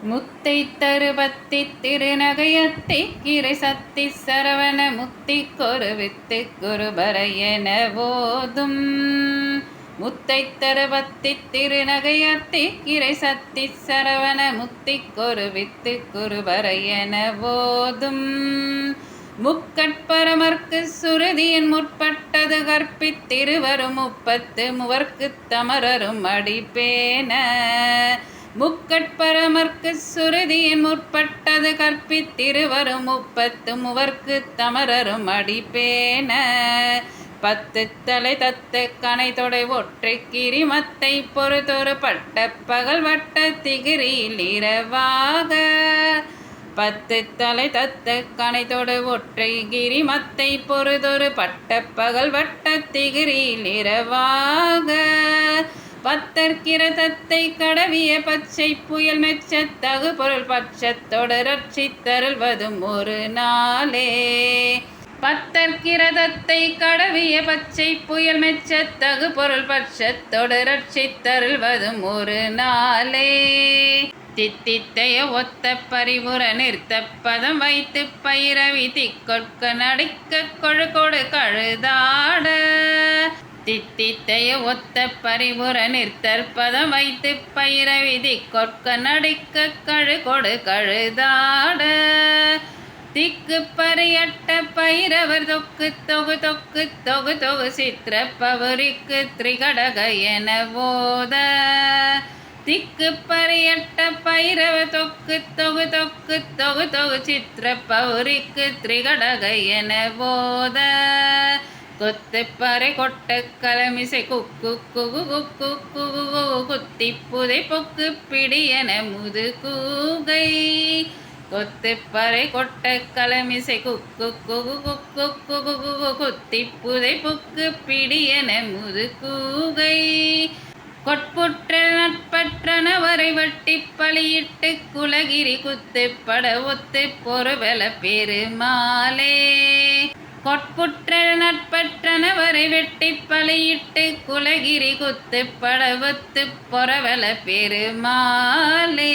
முத்தை தருபத்தி திருநகையத்தி கிரை சத்தி சரவண முத்தி கொருவித்து குருபரையென போதும். முத்தை தருபத்தி திருநகையத்தி கிரை சத்தி சரவண முத்தி கொருவித்து குருபரையென போதும். முக்கட்பரமர்க்கு சுருதியின் முற்பட்டது கற்பித்திருவரும் முப்பத்து மூவர்க்கு தமரரும் அடிப்பேன. முக்கட்பரமர்க்கு சுருதியின் முற்பட்டது கற்பித்திருவரும் முப்பத்து மூவர்க்கு தமரரும் அடிப்பேன. பத்து தலை தத்து கனை தொடை ஒற்றை கிரிமத்தை பொறுத்தொரு பட்ட பகல் வட்ட திகிரியில் இரவாக. பத்து தலை தத்து கனை தொடை ஒற்றை கிரிமத்தை பொறுதொரு பட்ட பகல் வட்ட திகிரியில் இரவாக. பத்தற்கிரதத்தை கடவிய பச்சை புயல் மெச்ச தகு பொருள் பட்சத்தோடு ரட்சித்தருள்வதும் ஒரு நாளே. பத்தற்கிரதத்தை கடவிய பச்சை புயல் மெச்ச தகு பொருள் பட்சத்தோடு ரட்சித்தருள்வதும் ஒரு நாளே. தித்தித்தைய ஒத்த பரிபுற நிறுத்த பதம் வைத்து பயிரவி திக்கொட்க நடிக்க கொழு கொடு கழுதாட. தித்தித்தைய ஒத்த பரிபுற நிற்தற்பதம் வைத்து பயிரவி திக்கொட்க நடிக்க கழு கொடு கழுதாட. திக்கு பரியட்ட பைரவர் தொக்கு தொகு தொக்கு தொகு தொகு சித்திர பவரிக்கு திரிகடக என போத. திக்கு பரியட்ட பைரவ தொக்கு தொகு தொக்கு தொகு தொகு சித்திர பௌரிக்கு திரிகடக என போத. கொத்து பறை கொட்ட கலமிசை குக்கு குகு குக்கு குகு குத்தி புதை பொக்கு பிடியன முது கூகை. கொத்து பறை கொட்ட கலமிசை குக்கு குகு குக்கு குகு குத்தி புதை பொக்கு பிடியன முது கூகை. கொட்புற்ற நட்பற்றனவரை வட்டி பழியிட்டு குலகிரி குத்து பட ஒத்து பொறுவல பெருமாளே. கொட்புற்ற நட்பற்றனவரை வெட்டி பழியிட்டு குலகிரி குத்து படவத்து பொறவல பெருமாளே.